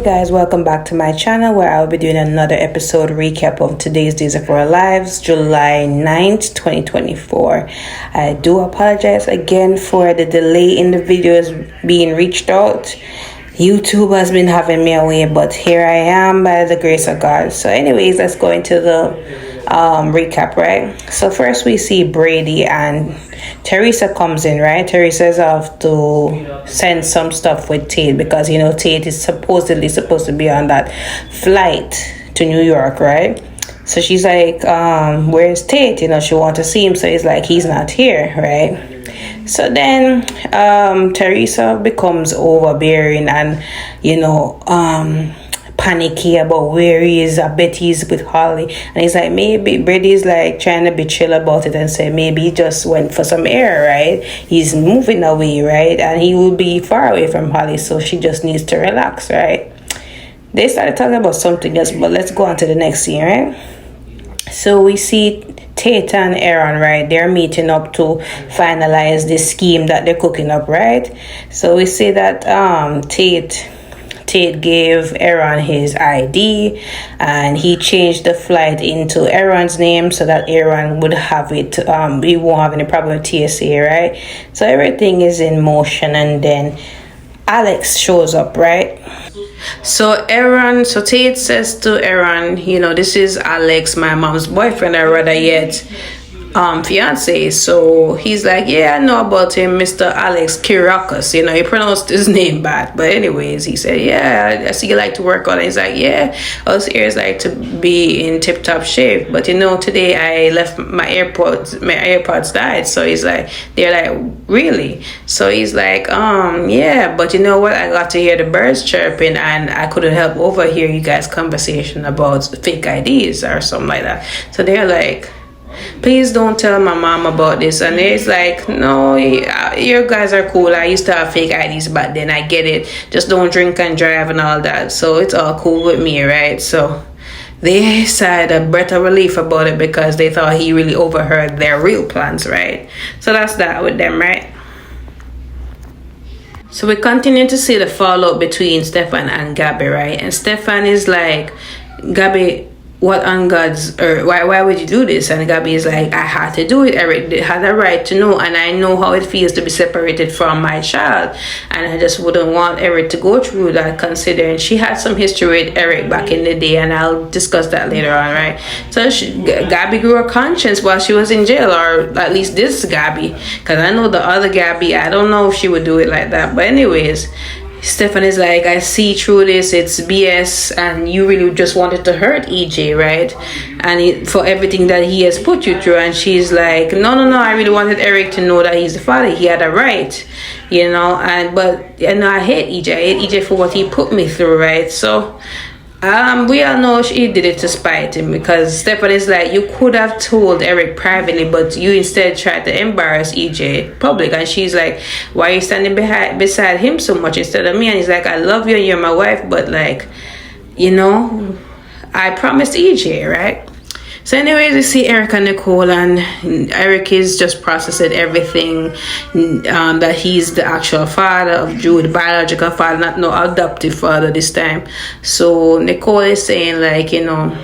Guys, welcome back to my channel where I'll be doing another episode recap of today's Days of Our Lives, July 9th, 2024. I do apologize again for the delay in the videos being reached out. YouTube has been having me away, but here I am by the grace of God. So anyways, let's go into the recap, right? So first we see Brady and Teresa comes in, right? Teresa's off to send some stuff with Tate because, you know, Tate is supposedly supposed to be on that flight to New York, right? So she's like, where's Tate? You know, she wants to see him. So he's like, he's not here, right? So then Teresa becomes overbearing and, you know, panicky about where he is. I bet he's with Holly, and he's like, maybe Brady's like trying to be chill about it and say maybe he just went for some air, right? He's moving away, right? And he will be far away from Holly, so she just needs to relax, right? They started talking about something else, but let's go on to the next scene, right? So we see Tate and Aaron, right? They're meeting up to finalize this scheme that they're cooking up, right? So we see that Tate gave Aaron his ID and he changed the flight into Aaron's name so that Aaron would have it. We won't have any problem with TSA, right? So everything is in motion, and then Alex shows up, right? So Tate says to Aaron, you know, this is Alex, my mom's boyfriend, or rather yet fiance. So he's like, yeah, I know about him, Mr. Alex Kirakos. You know, he pronounced his name bad, but anyways, he said, yeah, I see you like to work on it. He's like, yeah, us ears like to be in tip-top shape, but you know, today I left my AirPods died. So he's like, they're like, really? So he's like, yeah, but you know what, I got to hear the birds chirping and I couldn't help overhear you guys conversation about fake IDs or something like that. So they're like, please don't tell my mom about this. And he's like, no, you guys are cool. I used to have fake IDs back then. I get it. Just don't drink and drive and all that. So it's all cool with me, right? So they sighed a breath of relief about it because they thought he really overheard their real plans, right? So that's that with them, right? So we continue to see the fallout between Stefan and Gabby, right? And Stefan is like, Gabby, what on God's earth, why would you do this? And Gabby is like, I had to do it. Eric had a right to know, and I know how it feels to be separated from my child, and I just wouldn't want Eric to go through that, considering she had some history with Eric back in the day, and I'll discuss that later on, right? So Gabby grew her conscience while she was in jail, or at least this Gabby, because I know the other Gabby, I don't know if she would do it like that. But anyways, Stefan is like, I see through this, it's BS, and you really just wanted to hurt EJ, right? And for everything that he has put you through. And she's like, no, I really wanted Eric to know that he's the father. He had a right, you know. But I hate EJ. I hate EJ for what he put me through, right? So we all know she did it to spite him, because Stefan is like, you could have told Eric privately, but you instead tried to embarrass EJ public. And she's like, why are you standing beside him so much instead of me? And he's like, I love you and you're my wife, but like, you know, I promised EJ, right? So anyways, we see Eric and Nicole, and Eric is just processing everything, that he's the actual father of Drew, the biological father, not no adoptive father this time. So Nicole is saying, like, you know,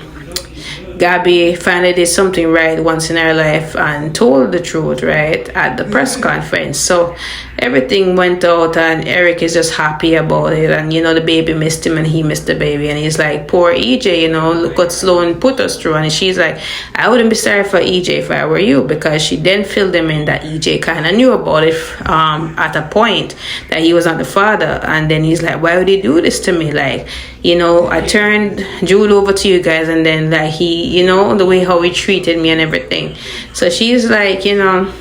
Gabby finally did something right once in her life and told the truth, right, at the press conference. So everything went out, and Eric is just happy about it. And, you know, the baby missed him and he missed the baby. And he's like, poor EJ, you know, look what Sloan put us through. And she's like, I wouldn't be sorry for EJ if I were you, because she then filled him in that EJ kind of knew about it at a point that he was not the father. And then he's like, why would he do this to me? Like, you know, I turned Jude over to you guys, and then like he, you know, the way how he treated me and everything. So she's like, you know,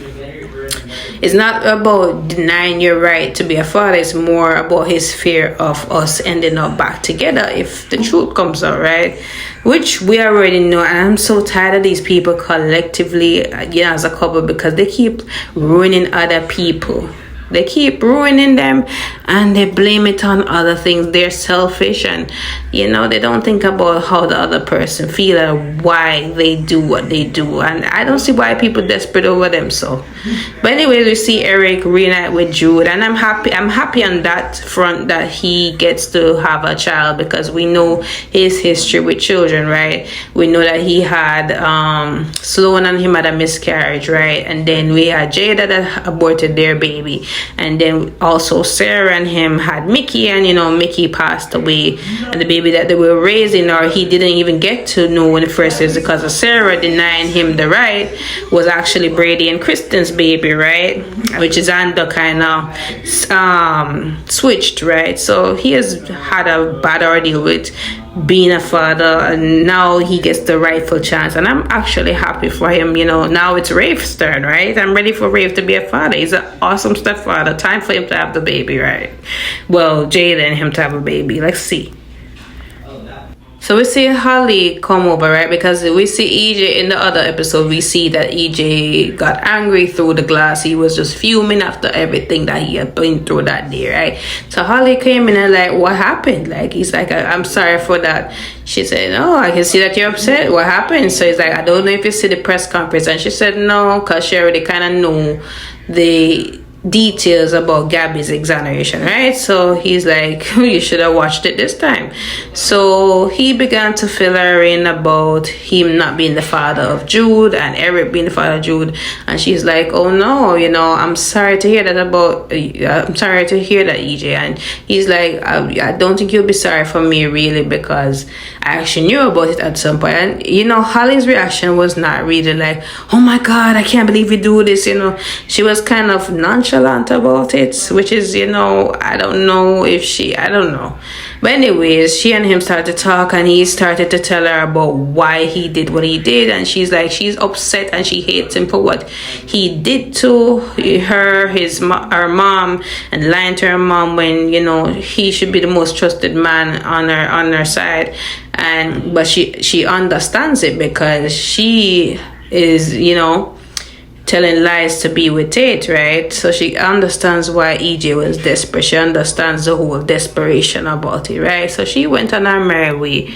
it's not about denying your right to be a father. It's more about his fear of us ending up back together if the truth comes out, right? Which we already know. And I'm so tired of these people collectively, you know, as a couple, because they keep ruining other people. They keep ruining them, and they blame it on other things. They're selfish, and they don't think about how the other person feel and why they do what they do. And I don't see why people desperate over them. So, but anyways, we see Eric reunite with Jude, and I'm happy on that front that he gets to have a child, because we know his history with children, right? We know that he had Sloan and him had a miscarriage, right? And then we had Jada that aborted their baby. And then also Sarah and him had Mickey, and Mickey passed away, and the baby that they were raising, or he didn't even get to know in the first place because of Sarah denying him the right, was actually Brady and Kristen's baby, right? Which is under kind of switched, right? So he has had a bad ordeal with being a father, and now he gets the rightful chance, and I'm actually happy for him. Now it's Rafe's turn, right? I'm ready for Rafe to be a father. He's an awesome stepfather. Time for him to have the baby, right? Well, Jada and him to have a baby. Let's see. So we see Holly come over, right? Because we see EJ in the other episode. We see that EJ got angry through the glass. He was just fuming after everything that he had been through that day, right? So Holly came in and like, what happened? Like, he's like, I'm sorry for that. She said, oh, I can see that you're upset. What happened? So he's like, I don't know if you see the press conference. And she said, no, because she already kind of knew the details about Gabby's exoneration, right? So he's like, you should have watched it this time. So he began to fill her in about him not being the father of Jude and Eric being the father of Jude, and she's like, oh no, I'm sorry to hear that I'm sorry to hear that, EJ. And he's like, I don't think you'll be sorry for me, really, because I actually knew about it at some point. And Holly's reaction was not really like, oh my god, I can't believe you do this. She was kind of nonchalant about it, which is, I don't know. But anyways, she and him started to talk, and he started to tell her about why he did what he did, and she's like, she's upset and she hates him for what he did to her, her mom, and lying to her mom when he should be the most trusted man on her side. But she understands it, because she is telling lies to be with Tate, right? So she understands why EJ was desperate. She understands the whole desperation about it, right? So she went on her merry way.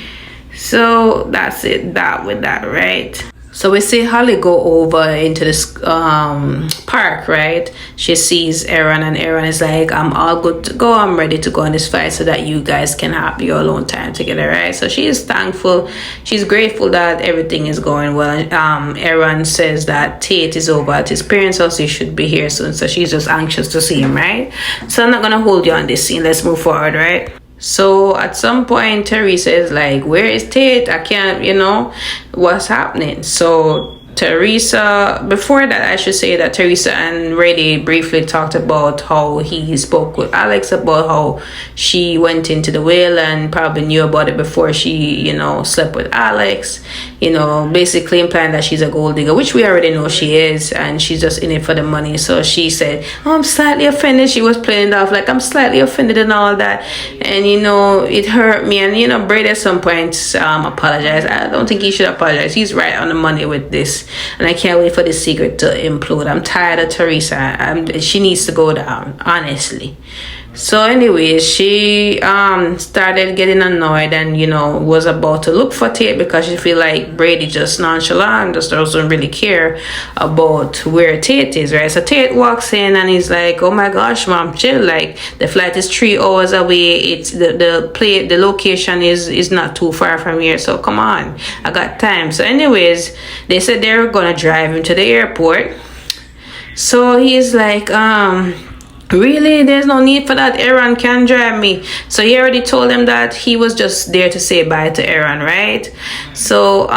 So that's it, that with that, right? So we see Holly go over into this park, right? She sees Aaron, and Aaron is like, I'm all good to go. I'm ready to go on this fight so that you guys can have your alone time together, right? So she is thankful. She's grateful that everything is going well. Aaron says that Tate is over at his parents' house. He should be here soon. So she's just anxious to see him, right? So I'm not going to hold you on this scene. Let's move forward, right? So at some point, Teresa is like, where is Tate? I can't, what's happening? So Teresa, before that, I should say that Teresa and Reddy briefly talked about how he spoke with Alex about how she went into the whale and probably knew about it before she, slept with Alex, basically implying that she's a gold digger, which we already know she is, and she's just in it for the money. So she said, oh, I'm slightly offended. She was playing it off like, I'm slightly offended and all that, and it hurt me. And Brady at some point apologized. I don't think he should apologize. He's right on the money with this. And I can't wait for the secret to implode. I'm tired of Teresa. She needs to go down, honestly. So anyways, she started getting annoyed and was about to look for Tate, because she feel like Brady just nonchalant, just doesn't really care about where Tate is, right? So Tate walks in and he's like, oh my gosh, mom, chill, like the flight is 3 hours away. It's the location is not too far from here, so come on, I got time. So anyways, they said they were gonna drive him to the airport. So he's like, really, there's no need for that. Aaron can drive me. So he already told them that he was just there to say bye to Aaron, right? So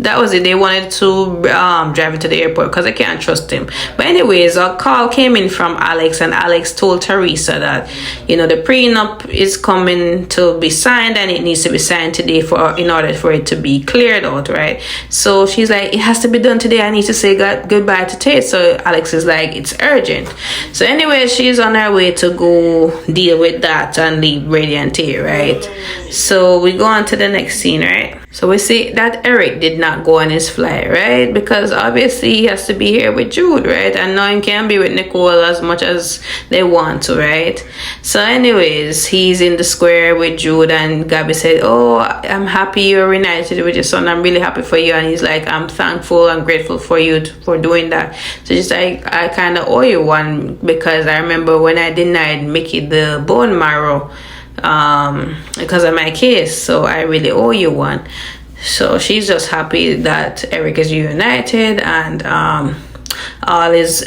that was it. They wanted to drive him to the airport because I can't trust him. But anyways, a call came in from Alex, and Alex told Teresa that the prenup is coming to be signed, and it needs to be signed today in order for it to be cleared out, right? So she's like, it has to be done today. I need to say goodbye to Tate. So Alex is like, it's urgent. So anyway, she's on her way to go deal with that and leave Brady and Tate, right? So we go on to the next scene, right? So we see that Eric did not go on his flight, right? Because obviously he has to be here with Jude, right? And no one can be with Nicole as much as they want to, right? So anyways, he's in the square with Jude, and Gabby said, oh, I'm happy you're reunited with your son. I'm really happy for you. And he's like, I'm thankful and grateful for you for doing that. So just like, I kind of owe you one, because I remember when I denied Mickey the bone marrow because of my case, so I really owe you one. So she's just happy that Eric is reunited, and all is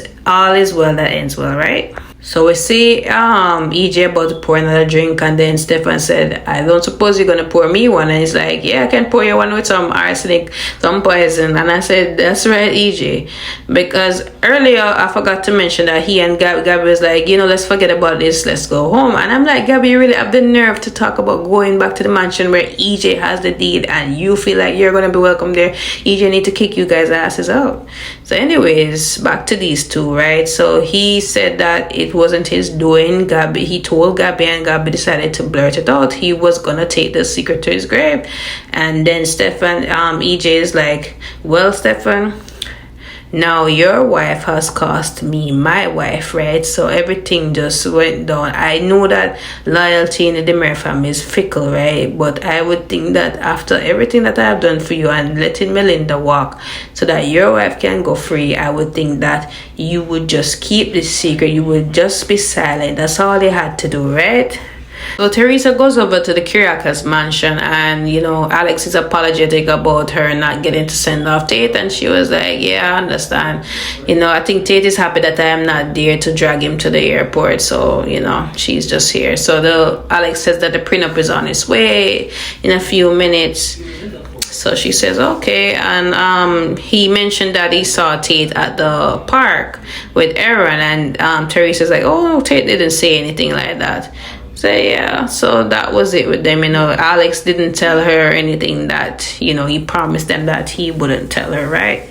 well that ends well, right? So we see EJ about to pour another drink, and then Stefan said, I don't suppose you're gonna pour me one. And he's like, yeah, I can pour you one with some arsenic, some poison. And I said, that's right, EJ, because earlier I forgot to mention that he and Gabby was like, you know, let's forget about this, let's go home. And I'm like, Gabby, you really have the nerve to talk about going back to the mansion where EJ has the deed, and you feel like you're gonna be welcome there. EJ need to kick you guys' asses out. So anyways, back to these two, right? So he said that it wasn't his doing. Gabby, he told Gabby, and Gabby decided to blurt it out. He was gonna take the secret to his grave. And then Stefan, EJ is like, well, Stefan, now your wife has cost me my wife, right? So everything just went down. I know that loyalty in the Demare family is fickle, right? But I would think that after everything that I have done for you and letting Melinda walk so that your wife can go free, I would think that you would just keep this secret. You would just be silent. That's all they had to do, right? So Teresa goes over to the Kiriakas mansion, and you know, Alex is apologetic about her not getting to send off Tate, and she was like, yeah, I understand. You know, I think Tate is happy that I am not there to drag him to the airport, so you know, she's just here. So Alex says that the prenup is on its way in a few minutes. So she says, okay. And he mentioned that he saw Tate at the park with Aaron, and Teresa's like, oh, Tate didn't say anything like that. So yeah, so that was it with them. You know, Alex didn't tell her anything that, you know, he promised them that he wouldn't tell her, right?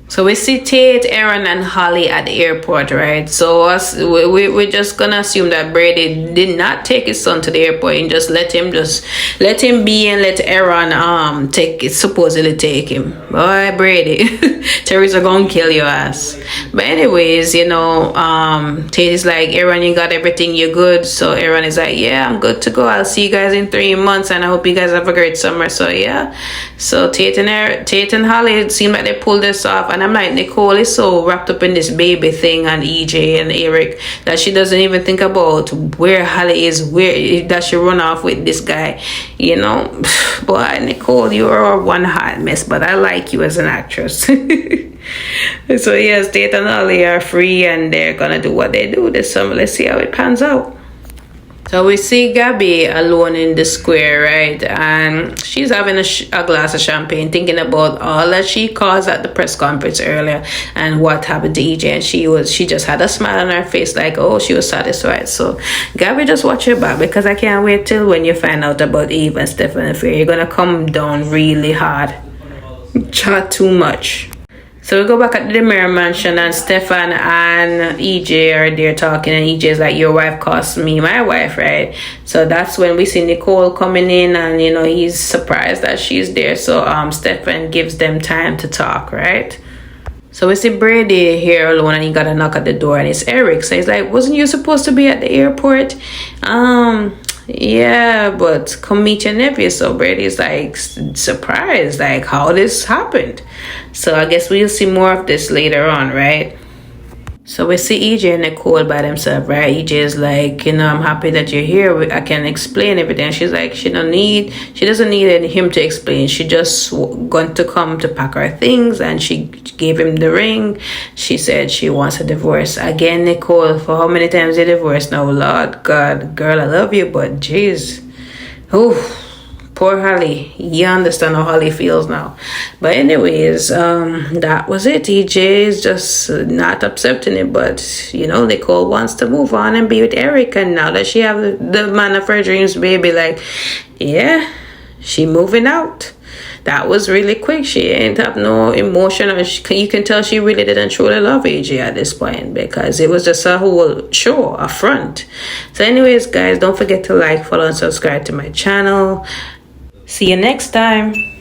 So we see Tate, Aaron, and Holly at the airport, right? So we're just gonna assume that Brady did not take his son to the airport and just let him be, and let Aaron supposedly take him. Boy, Brady, Teresa gonna kill your ass. But anyways, you know, Tate is like, Aaron, you got everything, you're good. So Aaron is like, yeah, I'm good to go. I'll see you guys in 3 months, and I hope you guys have a great summer. So yeah, so Tate and Holly, it seemed like they pulled this off. And I'm like, Nicole is so wrapped up in this baby thing and EJ and Eric that she doesn't even think about where Holly is, where that she run off with this guy, you know. Boy, Nicole, you are one hot mess, but I like you as an actress. So yes, Tate and Holly are free, and they're gonna do what they do this summer. Let's see how it pans out. So we see Gabby alone in the square, right? And she's having a glass of champagne, thinking about all that she caused at the press conference earlier and what happened to EJ. And she just had a smile on her face, like, oh, she was satisfied. So Gabby, just watch your back, because I can't wait till when you find out about Eve and Stefan affair. You're gonna come down really hard. Chat too much. So we go back at the Demare mansion, and Stefan and EJ are there talking, and EJ is like, your wife cost me my wife, right? So that's when we see Nicole coming in, and you know, he's surprised that she's there. So Stefan gives them time to talk, right? So we see Brady here alone, and he got a knock at the door, and it's Eric. So he's like, wasn't you supposed to be at the airport? Yeah, but come meet your nephew. So Brady's like surprised, like how this happened. So I guess we'll see more of this later on, right? So we see EJ and Nicole by themselves, right? EJ is like, you know, I'm happy that you're here. I can explain everything. She's like, she doesn't need him to explain. She just going to come to pack her things, and she gave him the ring. She said she wants a divorce. Again, Nicole, for how many times you divorced now? Lord God, girl, I love you, but jeez. Ooh. Poor Holly. You understand how Holly feels now. But anyways, that was it. EJ is just not accepting it. But, you know, Nicole wants to move on and be with Eric. And now that she have the man of her dreams, baby, like, yeah, she moving out. That was really quick. She ain't have no emotion. You can tell she really didn't truly love AJ at this point, because it was just a whole show, a front. So anyways, guys, don't forget to like, follow, and subscribe to my channel. See you next time.